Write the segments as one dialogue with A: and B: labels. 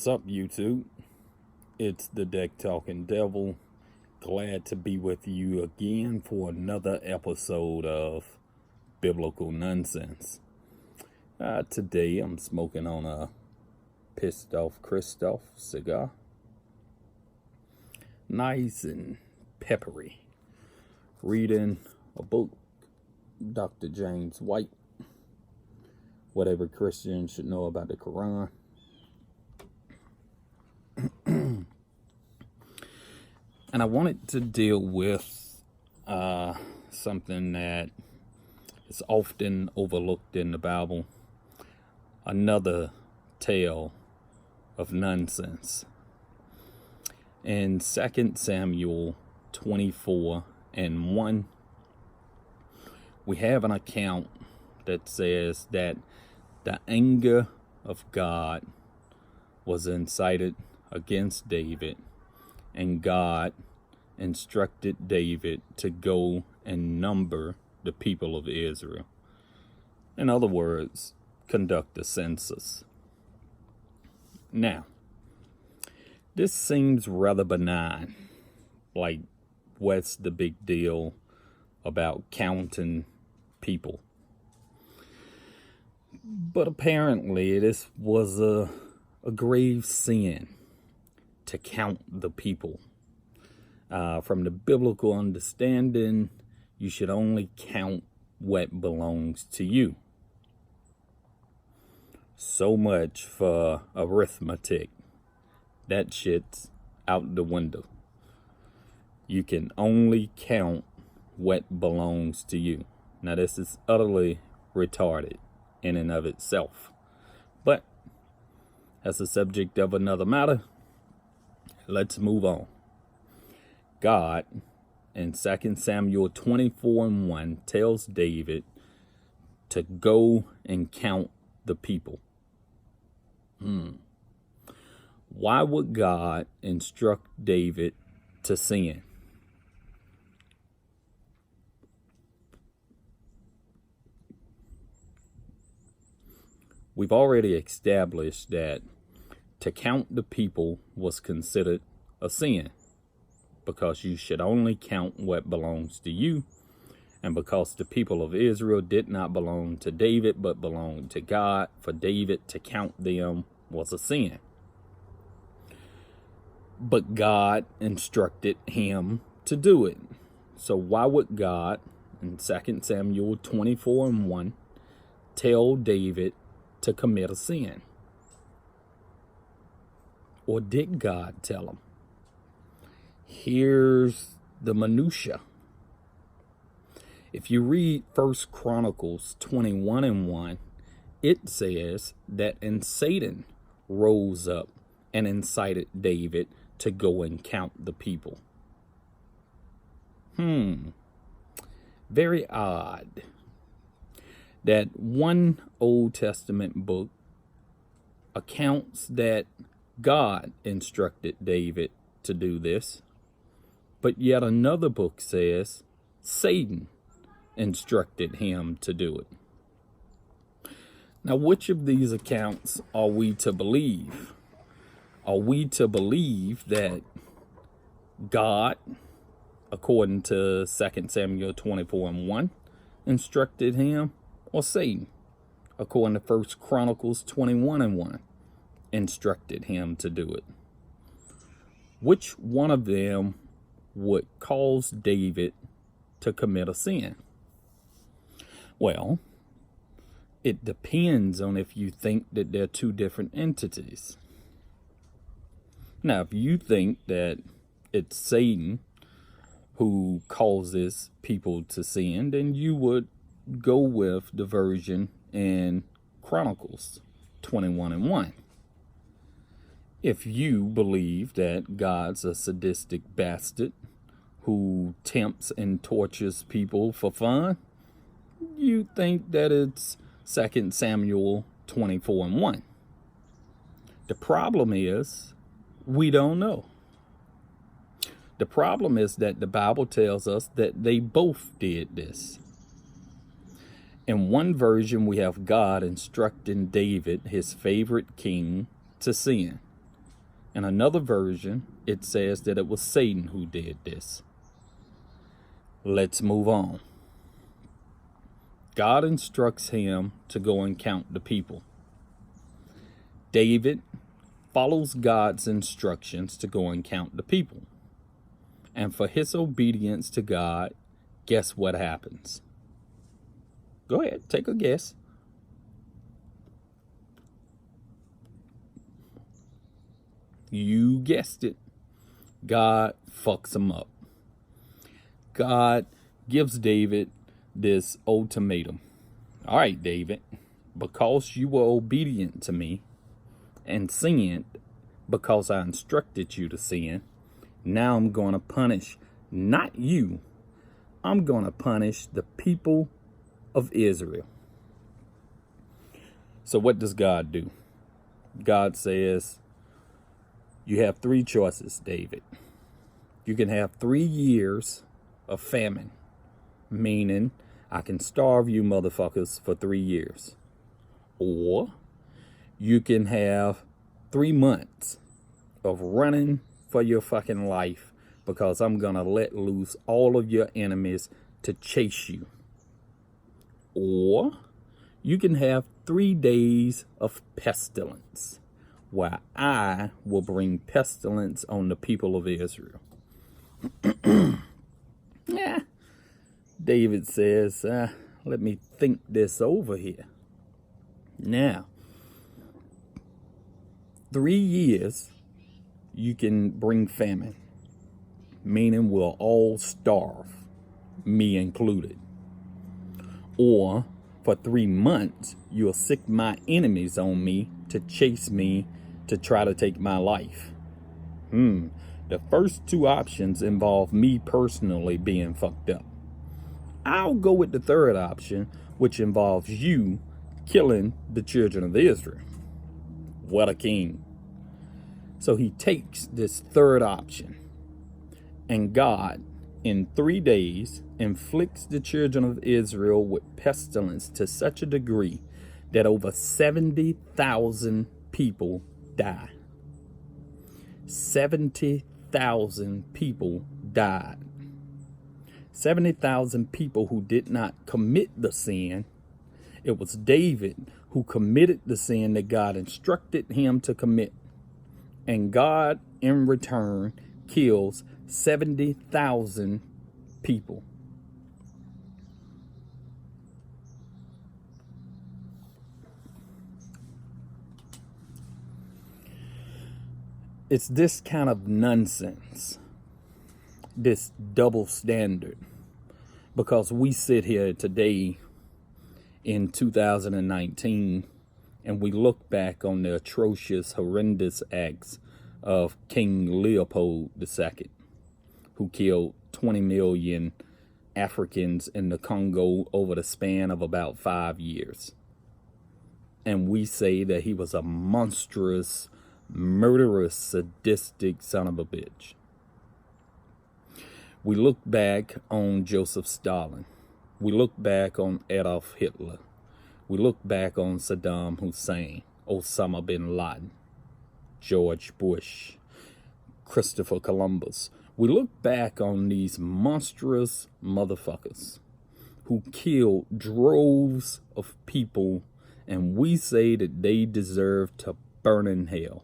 A: What's up, YouTube? It's the Deck Talking Devil. Glad to be with you again for another episode of Biblical Nonsense. Today I'm smoking on a Pissed Off Christoph cigar. Nice and peppery. Reading a book, Dr. James White. What every Christian should know about the Quran. And I wanted to deal with something that is often overlooked in the Bible. Another tale of nonsense. In 2 Samuel 24:1, we have an account that says that the anger of God was incited against David, and God instructed David to go and number the people of Israel. In other words, conduct a census. Now, this seems rather benign. Like, what's the big deal about counting people? But apparently, this was a grave sin to count the people. From the biblical understanding, you should only count what belongs to you. So much for arithmetic. That shit's out the window. You can only count what belongs to you. Now, this is utterly retarded in and of itself. But as a subject of another matter, let's move on. God, in 2 Samuel 24:1, tells David to go and count the people. Why would God instruct David to sin? We've already established that to count the people was considered a sin, because you should only count what belongs to you, and because the people of Israel did not belong to David but belonged to God, for David to count them was a sin. But God instructed him to do it. So why would God, in 2 Samuel 24:1, tell David to commit a sin? Or did God tell him? Here's the minutia. If you read 1 Chronicles 21:1, it says that Satan rose up and incited David to go and count the people. Very odd that one Old Testament book accounts that God instructed David to do this, but yet another book says Satan instructed him to do it. Now, which of these accounts are we to believe? Are we to believe that God, according to 2 Samuel 24:1, instructed him, or Satan, according to 1 Chronicles 21:1, instructed him to do it? Which one of them would cause David to commit a sin? Well, it depends on if you think that they're two different entities. Now, if you think that it's Satan who causes people to sin, then you would go with the version in Chronicles 21:1. If you believe that God's a sadistic bastard who tempts and tortures people for fun, you think that it's 2 Samuel 24:1. The problem is, we don't know. The problem is that the Bible tells us that they both did this. In one version, we have God instructing David, his favorite king, to sin. In another version, it says that it was Satan who did this. Let's move on. God instructs him to go and count the people. David follows God's instructions to go and count the people. And for his obedience to God, guess what happens? Go ahead, take a guess. You guessed it. God fucks him up. God gives David this ultimatum. All right, David, because you were obedient to me and sinned because I instructed you to sin, now I'm going to punish not you. I'm going to punish the people of Israel. So what does God do? God says, you have three choices, David. You can have 3 years of famine, meaning I can starve you motherfuckers for 3 years. Or you can have 3 months of running for your fucking life because I'm going to let loose all of your enemies to chase you. Or you can have 3 days of pestilence, where I will bring pestilence on the people of Israel. Yeah, David says, let me think this over here. Now, 3 years, you can bring famine, meaning we'll all starve, me included. Or for 3 months, you'll sick my enemies on me to chase me to try to take my life. The first 2 options involve me personally being fucked up. I'll go with the third option, which involves you killing the children of Israel. What a king. So he takes this third option, and God, in 3 days, inflicts the children of Israel with pestilence to such a degree that over 70,000 people die. 70,000 people died. 70,000 people who did not commit the sin. It was David who committed the sin that God instructed him to commit. And God, in return, kills 70,000 people. It's this kind of nonsense, this double standard, because we sit here today in 2019 and we look back on the atrocious, horrendous acts of King Leopold II, who killed 20 million Africans in the Congo over the span of about 5 years. And we say that he was a monstrous, murderous, sadistic son of a bitch. We look back on Joseph Stalin. We look back on Adolf Hitler. We look back on Saddam Hussein, Osama bin Laden, George Bush, Christopher Columbus. We look back on these monstrous motherfuckers who killed droves of people, and we say that they deserve to burn in hell.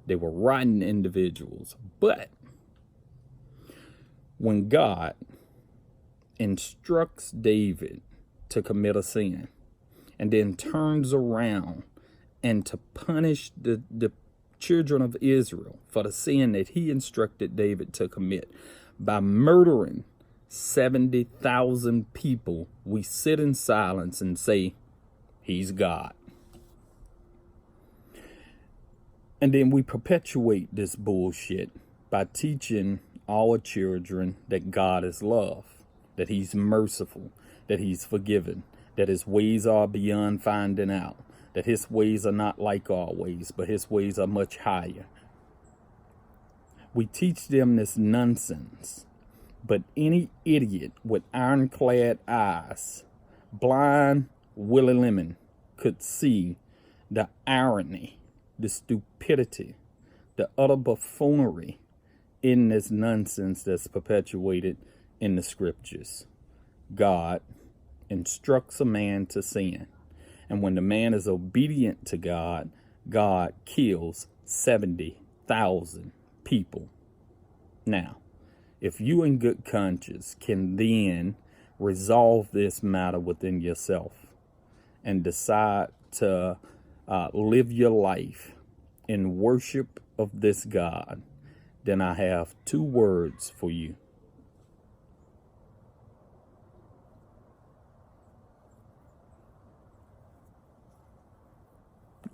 A: They were rotten individuals. But when God instructs David to commit a sin and then turns around and to punish the children of Israel for the sin that he instructed David to commit by murdering 70,000 people, we sit in silence and say, he's God. And then we perpetuate this bullshit by teaching our children that God is love, that he's merciful, that he's forgiving, that his ways are beyond finding out, that his ways are not like our ways, but his ways are much higher. We teach them this nonsense, but any idiot with ironclad eyes, blind Willie Lemon, could see the irony, the stupidity, the utter buffoonery in this nonsense that's perpetuated in the scriptures. God instructs a man to sin. And when the man is obedient to God, God kills 70,000 people. Now, if you in good conscience can then resolve this matter within yourself and decide to live your life in worship of this God, then I have two words for you.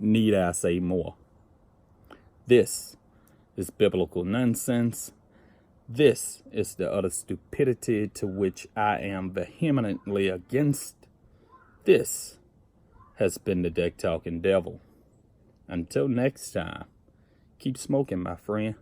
A: Need I say more? This is biblical nonsense. This is the utter stupidity to which I am vehemently against. This has been the Deck Talking Devil. Until next time, keep smoking, my friend.